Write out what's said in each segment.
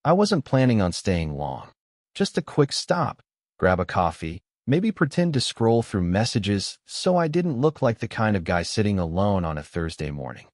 I wasn't planning on staying long. Just a quick stop, grab a coffee, maybe pretend to scroll through messages so I didn't look like the kind of guy sitting alone on a Thursday morning.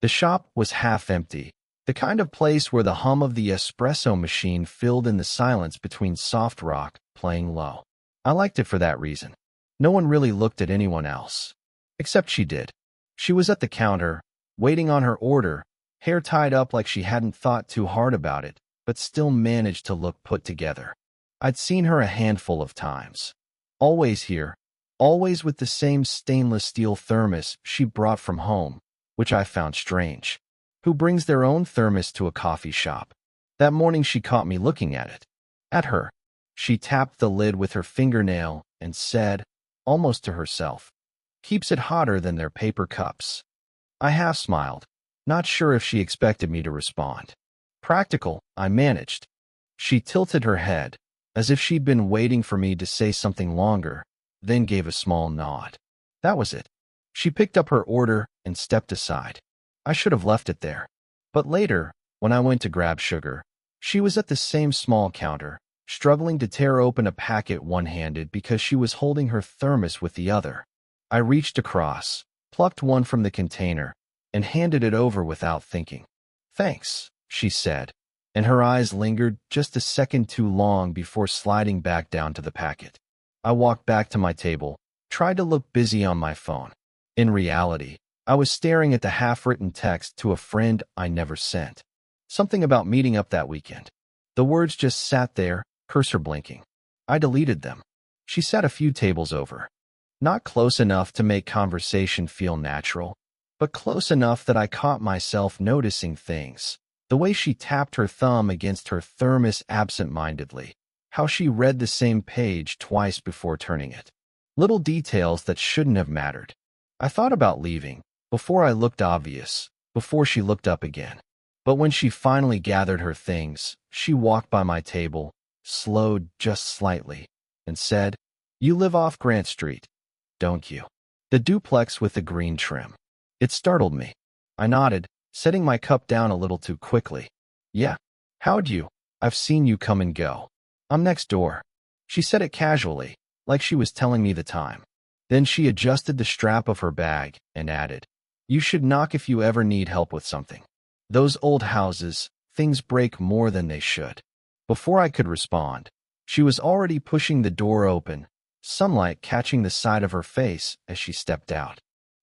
The shop was half empty, the kind of place where the hum of the espresso machine filled in the silence between soft rock playing low. I liked it for that reason. No one really looked at anyone else. Except she did. She was at the counter, waiting on her order, hair tied up like she hadn't thought too hard about it, but still managed to look put together. I'd seen her a handful of times. Always here, always with the same stainless steel thermos she brought from home, which I found strange. Who brings their own thermos to a coffee shop? That morning she caught me looking at it. At her. She tapped the lid with her fingernail and said, almost to herself, "Keeps it hotter than their paper cups." I half smiled, not sure if she expected me to respond. Practical, I managed. She tilted her head, as if she'd been waiting for me to say something longer, then gave a small nod. That was it. She picked up her order and stepped aside. I should have left it there. But later, when I went to grab sugar, she was at the same small counter, struggling to tear open a packet one-handed because she was holding her thermos with the other. I reached across, plucked one from the container, and handed it over without thinking. "Thanks," she said, and her eyes lingered just a second too long before sliding back down to the packet. I walked back to my table, tried to look busy on my phone. In reality, I was staring at the half-written text to a friend I never sent. Something about meeting up that weekend. The words just sat there, cursor blinking. I deleted them. She sat a few tables over. Not close enough to make conversation feel natural, but close enough that I caught myself noticing things. The way she tapped her thumb against her thermos absent-mindedly. How she read the same page twice before turning it. Little details that shouldn't have mattered. I thought about leaving, before I looked obvious, before she looked up again. But when she finally gathered her things, she walked by my table, slowed just slightly, and said, "You live off Grant Street, don't you? The duplex with the green trim." It startled me. I nodded, setting my cup down a little too quickly. "Yeah. How'd you? I've seen you come and go. I'm next door." She said it casually, like she was telling me the time. Then she adjusted the strap of her bag and added, "You should knock if you ever need help with something. Those old houses, things break more than they should." Before I could respond, she was already pushing the door open, sunlight catching the side of her face as she stepped out.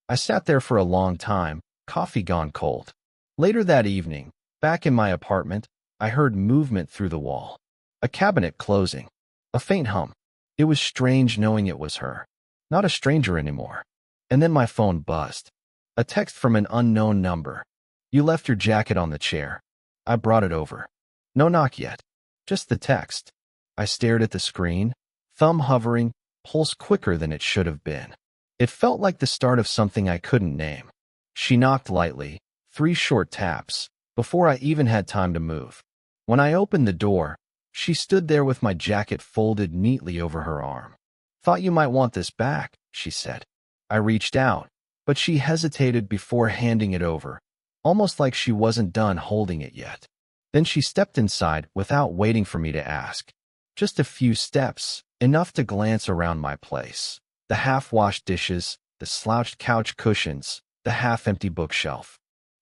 I sat there for a long time, coffee gone cold. Later that evening, back in my apartment, I heard movement through the wall. A cabinet closing. A faint hum. It was strange knowing it was her. Not a stranger anymore. And then my phone buzzed. A text from an unknown number. "You left your jacket on the chair." I brought it over. No knock yet. Just the text. I stared at the screen, thumb hovering, pulse quicker than it should have been. It felt like the start of something I couldn't name. She knocked lightly, 3 short taps, before I even had time to move. When I opened the door, she stood there with my jacket folded neatly over her arm. "Thought you might want this back," she said. I reached out, but she hesitated before handing it over, almost like she wasn't done holding it yet. Then she stepped inside without waiting for me to ask. Just a few steps, enough to glance around my place. The half-washed dishes, the slouched couch cushions, the half-empty bookshelf.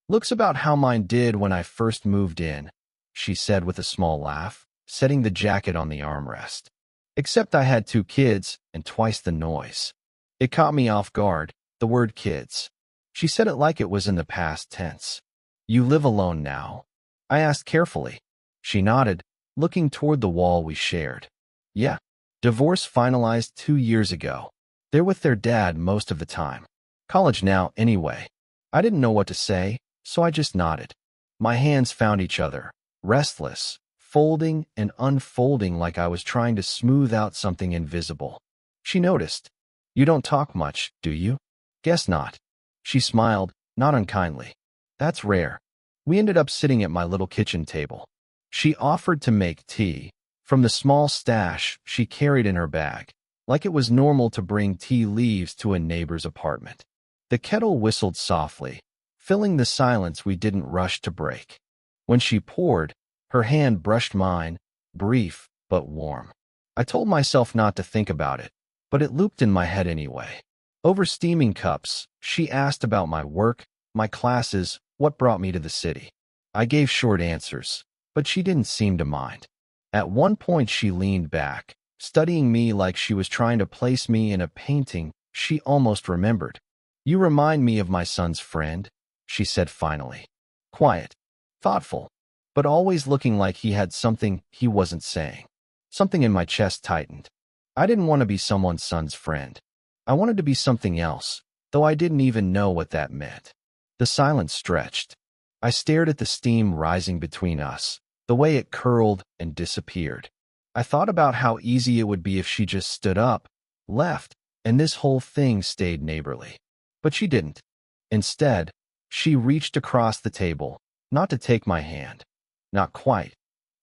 "Looks about how mine did when I first moved in," she said with a small laugh, setting the jacket on the armrest. "Except I had 2 kids and twice the noise." It caught me off guard, the word kids. She said it like it was in the past tense. "You live alone now?" I asked carefully. She nodded, looking toward the wall we shared. "Yeah. Divorce finalized 2 years ago. They're with their dad most of the time. College now, anyway." I didn't know what to say, so I just nodded. My hands found each other, restless, folding and unfolding like I was trying to smooth out something invisible. She noticed. "You don't talk much, do you?" "Guess not." She smiled, not unkindly. "That's rare." We ended up sitting at my little kitchen table. She offered to make tea, from the small stash she carried in her bag, like it was normal to bring tea leaves to a neighbor's apartment. The kettle whistled softly, filling the silence we didn't rush to break. When she poured, Her hand brushed mine, brief but warm. I told myself not to think about it, but it looped in my head anyway. Over steaming cups, she asked about my work, my classes, what brought me to the city. I gave short answers, but she didn't seem to mind. At one point she leaned back, studying me like she was trying to place me in a painting she almost remembered. "You remind me of my son's friend," she said finally. Quiet, thoughtful, but always looking like he had something he wasn't saying. Something in my chest tightened. I didn't want to be someone's son's friend. I wanted to be something else, though I didn't even know what that meant. The silence stretched. I stared at the steam rising between us, the way it curled and disappeared. I thought about how easy it would be if she just stood up, left, and this whole thing stayed neighborly. But she didn't. Instead, she reached across the table, not to take my hand. Not quite,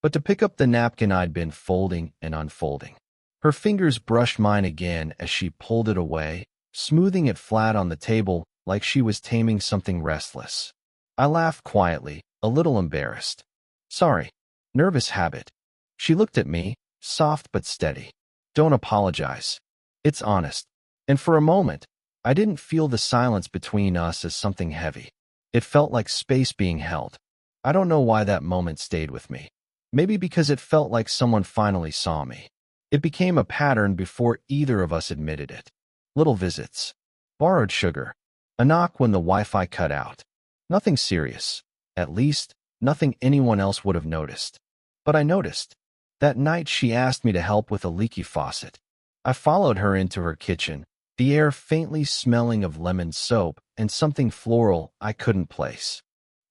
but to pick up the napkin I'd been folding and unfolding. Her fingers brushed mine again as she pulled it away, smoothing it flat on the table like she was taming something restless. I laughed quietly, a little embarrassed. "Sorry. Nervous habit." She looked at me, soft but steady. "Don't apologize. It's honest." And for a moment, I didn't feel the silence between us as something heavy. It felt like space being held. I don't know why that moment stayed with me. Maybe because it felt like someone finally saw me. It became a pattern before either of us admitted it. Little visits. Borrowed sugar. A knock when the Wi-Fi cut out. Nothing serious. At least, nothing anyone else would have noticed. But I noticed. That night she asked me to help with a leaky faucet. I followed her into her kitchen, the air faintly smelling of lemon soap and something floral I couldn't place.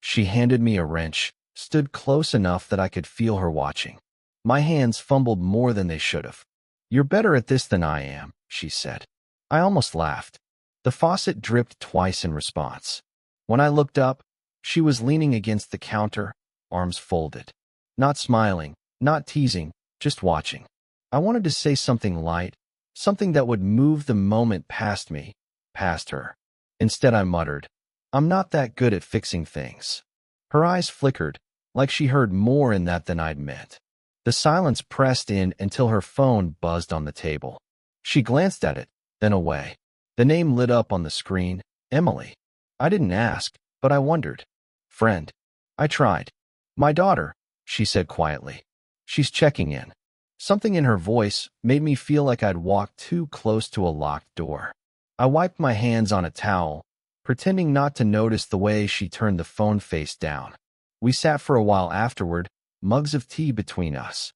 She handed me a wrench, stood close enough that I could feel her watching. My hands fumbled more than they should have. "You're better at this than I am," she said. I almost laughed. The faucet dripped twice in response. When I looked up, she was leaning against the counter, arms folded. Not smiling, not teasing, just watching. I wanted to say something light, something that would move the moment past me, past her. Instead I muttered, "I'm not that good at fixing things." Her eyes flickered, like she heard more in that than I'd meant. The silence pressed in until her phone buzzed on the table. She glanced at it, then away. The name lit up on the screen, Emily. I didn't ask, but I wondered. "Friend." I tried. "My daughter," she said quietly. "She's checking in." Something in her voice made me feel like I'd walked too close to a locked door. I wiped my hands on a towel, pretending not to notice the way she turned the phone face down. We sat for a while afterward, mugs of tea between us.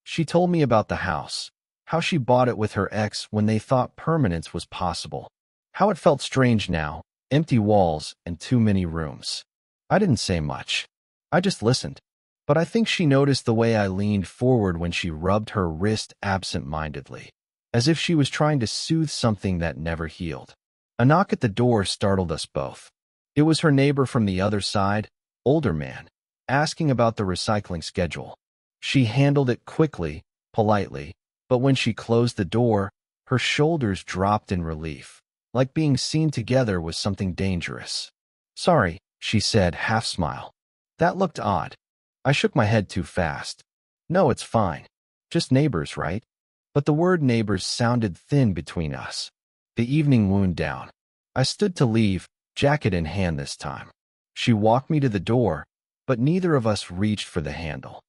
She told me about the house, how she bought it with her ex when they thought permanence was possible, how it felt strange now, empty walls and too many rooms. I didn't say much. I just listened. But I think she noticed the way I leaned forward when she rubbed her wrist absent-mindedly, as if she was trying to soothe something that never healed. A knock at the door startled us both. It was her neighbor from the other side, older man, asking about the recycling schedule. She handled it quickly, politely, but when she closed the door, her shoulders dropped in relief, like being seen together was something dangerous. "Sorry," she said, half-smile. That looked odd. I shook my head too fast. "No, it's fine. Just neighbors, right?" But the word neighbors sounded thin between us. The evening wound down. I stood to leave, jacket in hand this time. She walked me to the door, but neither of us reached for the handle.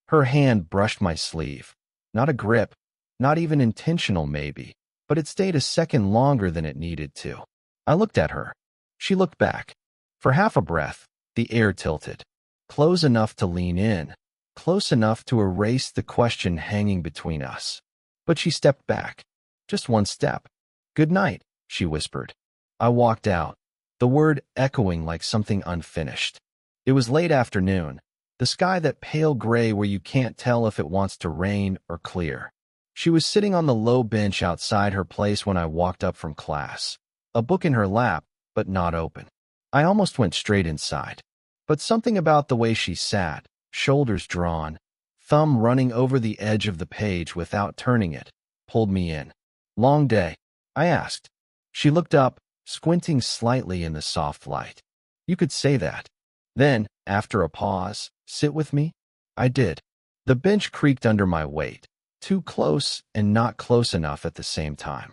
Her hand brushed my sleeve. Not a grip, not even intentional maybe, but it stayed a second longer than it needed to. I looked at her. She looked back. For half a breath, the air tilted. Close enough to lean in, close enough to erase the question hanging between us. But she stepped back. Just one step. "Good night," she whispered. I walked out, the word echoing like something unfinished. It was late afternoon, the sky that pale gray where you can't tell if it wants to rain or clear. She was sitting on the low bench outside her place when I walked up from class, a book in her lap, but not open. I almost went straight inside. But something about the way she sat, shoulders drawn, thumb running over the edge of the page without turning it, pulled me in. "Long day?" I asked. She looked up, squinting slightly in the soft light. "You could say that." Then, after a pause, "Sit with me?" I did. The bench creaked under my weight, too close and not close enough at the same time.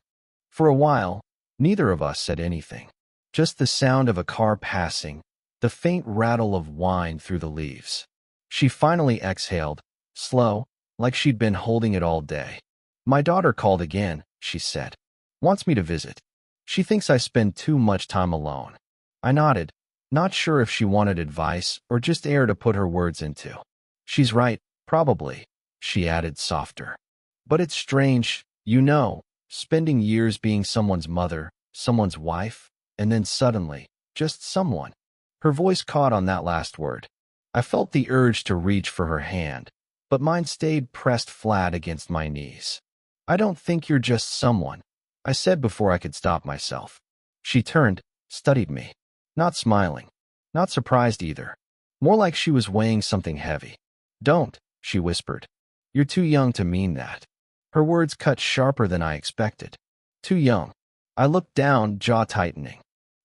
For a while, neither of us said anything. Just the sound of a car passing, the faint rattle of wine through the leaves. She finally exhaled, slow, like she'd been holding it all day. "My daughter called again," she said. "Wants me to visit. She thinks I spend too much time alone." I nodded, not sure if she wanted advice or just air to put her words into. "She's right, probably," she added softer. "But it's strange, spending years being someone's mother, someone's wife, and then suddenly, just someone." Her voice caught on that last word. I felt the urge to reach for her hand, but mine stayed pressed flat against my knees. "I don't think you're just someone," I said before I could stop myself. She turned, studied me. Not smiling. Not surprised either. More like she was weighing something heavy. "Don't," she whispered. "You're too young to mean that." Her words cut sharper than I expected. Too young. I looked down, jaw tightening.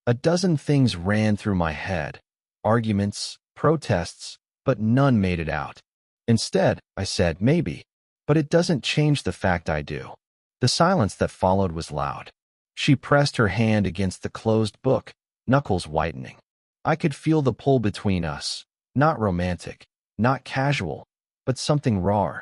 A dozen things ran through my head. Arguments, protests, but none made it out. Instead, I said, "Maybe. But it doesn't change the fact I do." The silence that followed was loud. She pressed her hand against the closed book, knuckles whitening. I could feel the pull between us. Not romantic, not casual, but something raw.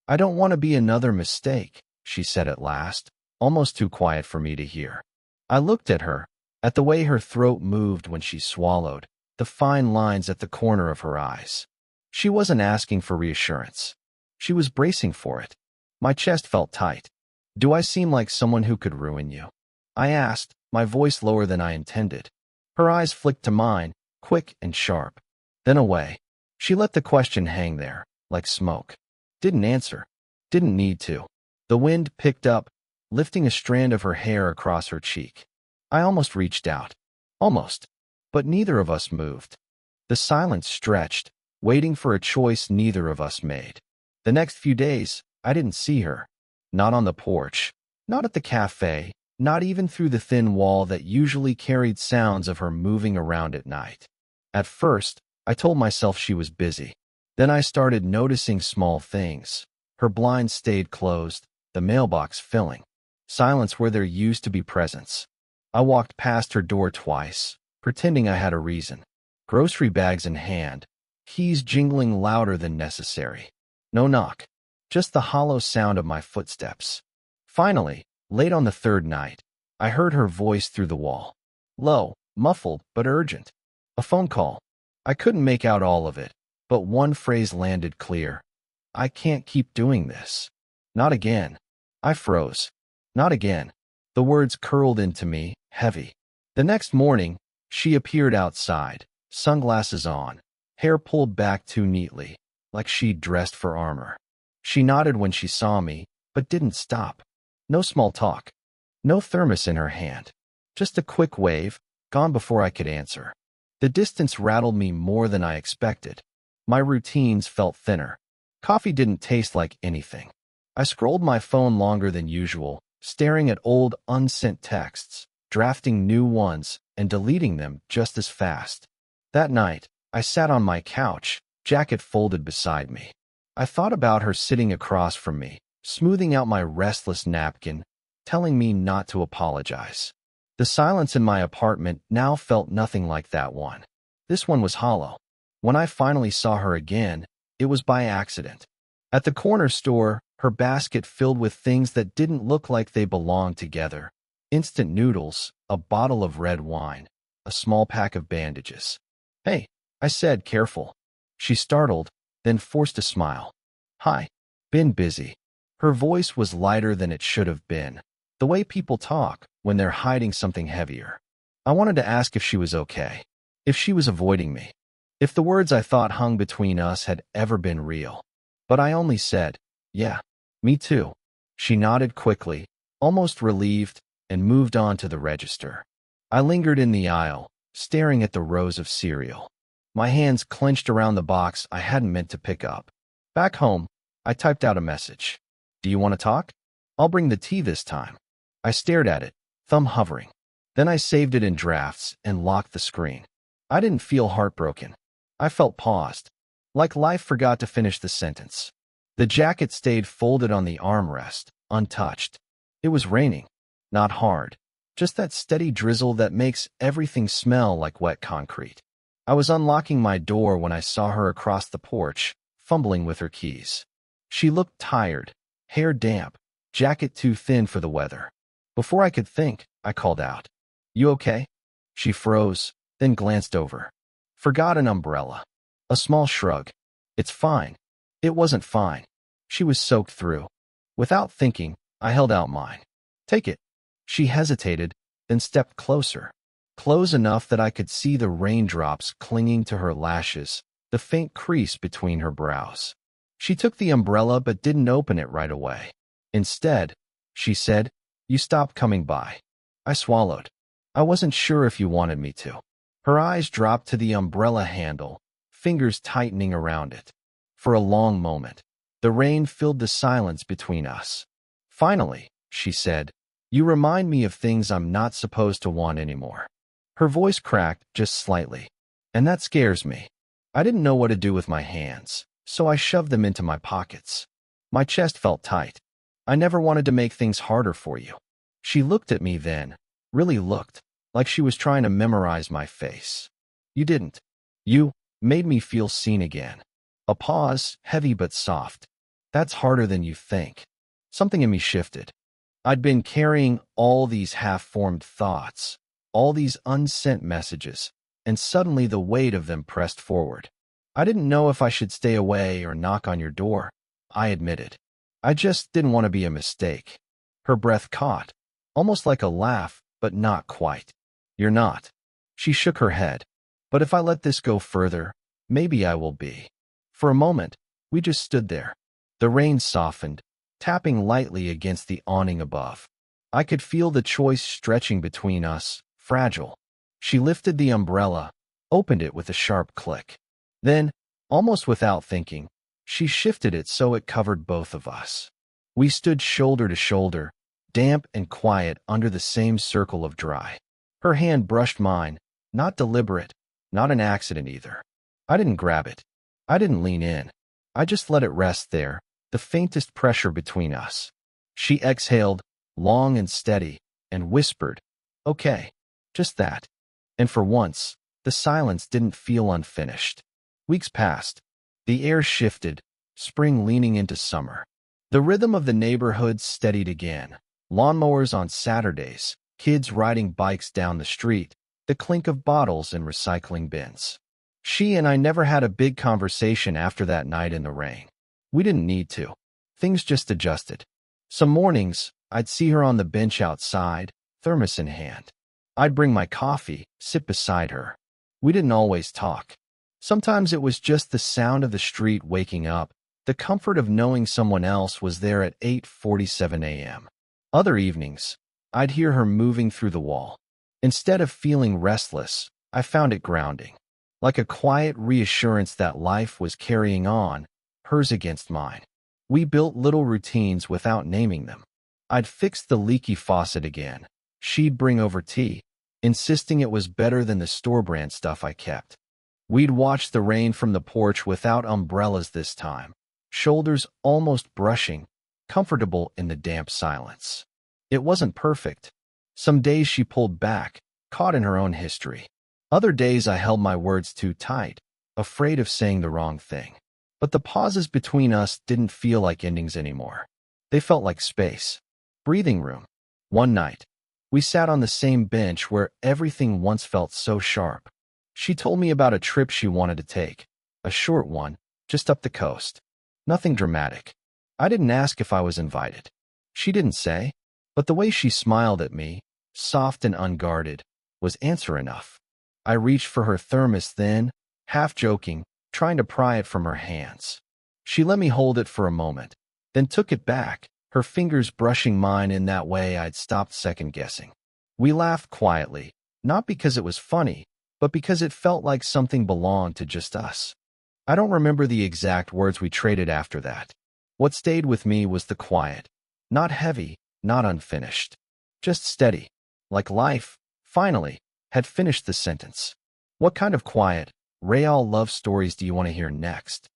"I don't want to be another mistake," she said at last, almost too quiet for me to hear. I looked at her, at the way her throat moved when she swallowed, the fine lines at the corner of her eyes. She wasn't asking for reassurance. She was bracing for it. My chest felt tight. "Do I seem like someone who could ruin you?" I asked, my voice lower than I intended. Her eyes flicked to mine, quick and sharp. Then away. She let the question hang there, like smoke. Didn't answer. Didn't need to. The wind picked up, lifting a strand of her hair across her cheek. I almost reached out. Almost. But neither of us moved. The silence stretched, waiting for a choice neither of us made. The next few days, I didn't see her. Not on the porch. Not at the cafe. Not even through the thin wall that usually carried sounds of her moving around at night. At first, I told myself she was busy. Then I started noticing small things. Her blinds stayed closed, the mailbox filling. Silence where there used to be presence. I walked past her door twice, pretending I had a reason. Grocery bags in hand, keys jingling louder than necessary. No knock, just the hollow sound of my footsteps. Finally, late on the third night, I heard her voice through the wall. Low, muffled, but urgent. A phone call. I couldn't make out all of it, but one phrase landed clear. "I can't keep doing this." Not again. I froze. Not again. The words curled into me, heavy. The next morning, she appeared outside, sunglasses on, hair pulled back too neatly, like she'd dressed for armor. She nodded when she saw me, but didn't stop. No small talk. No thermos in her hand. Just a quick wave, gone before I could answer. The distance rattled me more than I expected. My routines felt thinner. Coffee didn't taste like anything. I scrolled my phone longer than usual, staring at old, unsent texts, drafting new ones, and deleting them just as fast. That night, I sat on my couch, jacket folded beside me. I thought about her sitting across from me, smoothing out my restless napkin, telling me not to apologize. The silence in my apartment now felt nothing like that one. This one was hollow. When I finally saw her again, it was by accident. At the corner store, her basket filled with things that didn't look like they belonged together. Instant noodles, a bottle of red wine, a small pack of bandages. "Hey," I said, careful. She startled, then forced a smile. "Hi. Been busy." Her voice was lighter than it should have been, the way people talk when they're hiding something heavier. I wanted to ask if she was okay, if she was avoiding me, if the words I thought hung between us had ever been real. But I only said, "Yeah, me too." She nodded quickly, almost relieved, and moved on to the register. I lingered in the aisle, staring at the rows of cereal. My hands clenched around the box I hadn't meant to pick up. Back home, I typed out a message. "Do you want to talk? I'll bring the tea this time." I stared at it, thumb hovering. Then I saved it in drafts and locked the screen. I didn't feel heartbroken. I felt paused. Like life forgot to finish the sentence. The jacket stayed folded on the armrest, untouched. It was raining. Not hard. Just that steady drizzle that makes everything smell like wet concrete. I was unlocking my door when I saw her across the porch, fumbling with her keys. She looked tired, hair damp, jacket too thin for the weather. Before I could think, I called out, "You okay?" She froze, then glanced over. "Forgot an umbrella." A small shrug. "It's fine." It wasn't fine. She was soaked through. Without thinking, I held out mine. "Take it." She hesitated, then stepped closer. Close enough that I could see the raindrops clinging to her lashes, the faint crease between her brows. She took the umbrella but didn't open it right away. Instead, she said, "You stopped coming by." I swallowed. "I wasn't sure if you wanted me to." Her eyes dropped to the umbrella handle, fingers tightening around it. For a long moment, the rain filled the silence between us. "Finally," she said, "you remind me of things I'm not supposed to want anymore." Her voice cracked just slightly. "And that scares me." I didn't know what to do with my hands, so I shoved them into my pockets. My chest felt tight. "I never wanted to make things harder for you." She looked at me then, really looked, like she was trying to memorize my face. "You didn't. You made me feel seen again." A pause, heavy but soft. "That's harder than you think." Something in me shifted. I'd been carrying all these half-formed thoughts, all these unsent messages, and suddenly the weight of them pressed forward. "I didn't know if I should stay away or knock on your door," I admitted. "I just didn't want to be a mistake." Her breath caught, almost like a laugh, but not quite. "You're not." She shook her head. "But if I let this go further, maybe I will be." For a moment, we just stood there. The rain softened, tapping lightly against the awning above. I could feel the choice stretching between us, fragile. She lifted the umbrella, opened it with a sharp click. Then, almost without thinking, she shifted it so it covered both of us. We stood shoulder to shoulder, damp and quiet under the same circle of dry. Her hand brushed mine, not deliberate, not an accident either. I didn't grab it. I didn't lean in. I just let it rest there, the faintest pressure between us. She exhaled, long and steady, and whispered, "Okay." Just that. And for once, the silence didn't feel unfinished. Weeks passed. The air shifted, spring leaning into summer. The rhythm of the neighborhood steadied again. Lawnmowers on Saturdays, kids riding bikes down the street, the clink of bottles in recycling bins. She and I never had a big conversation after that night in the rain. We didn't need to. Things just adjusted. Some mornings, I'd see her on the bench outside, thermos in hand. I'd bring my coffee, sit beside her. We didn't always talk. Sometimes it was just the sound of the street waking up, the comfort of knowing someone else was there at 8:47 a.m. Other evenings, I'd hear her moving through the wall. Instead of feeling restless, I found it grounding. Like a quiet reassurance that life was carrying on, hers against mine. We built little routines without naming them. I'd fix the leaky faucet again. She'd bring over tea, insisting it was better than the store-brand stuff I kept. We'd watch the rain from the porch without umbrellas this time, shoulders almost brushing, comfortable in the damp silence. It wasn't perfect. Some days she pulled back, caught in her own history. Other days I held my words too tight, afraid of saying the wrong thing. But the pauses between us didn't feel like endings anymore. They felt like space. Breathing room. One night, we sat on the same bench where everything once felt so sharp. She told me about a trip she wanted to take, a short one, just up the coast. Nothing dramatic. I didn't ask if I was invited. She didn't say, but the way she smiled at me, soft and unguarded, was answer enough. I reached for her thermos then, half joking, trying to pry it from her hands. She let me hold it for a moment, then took it back, her fingers brushing mine in that way I'd stopped second-guessing. We laughed quietly, not because it was funny, but because it felt like something belonged to just us. I don't remember the exact words we traded after that. What stayed with me was the quiet. Not heavy, not unfinished. Just steady. Like life, finally, had finished the sentence. What kind of quiet? Real love stories do you want to hear next?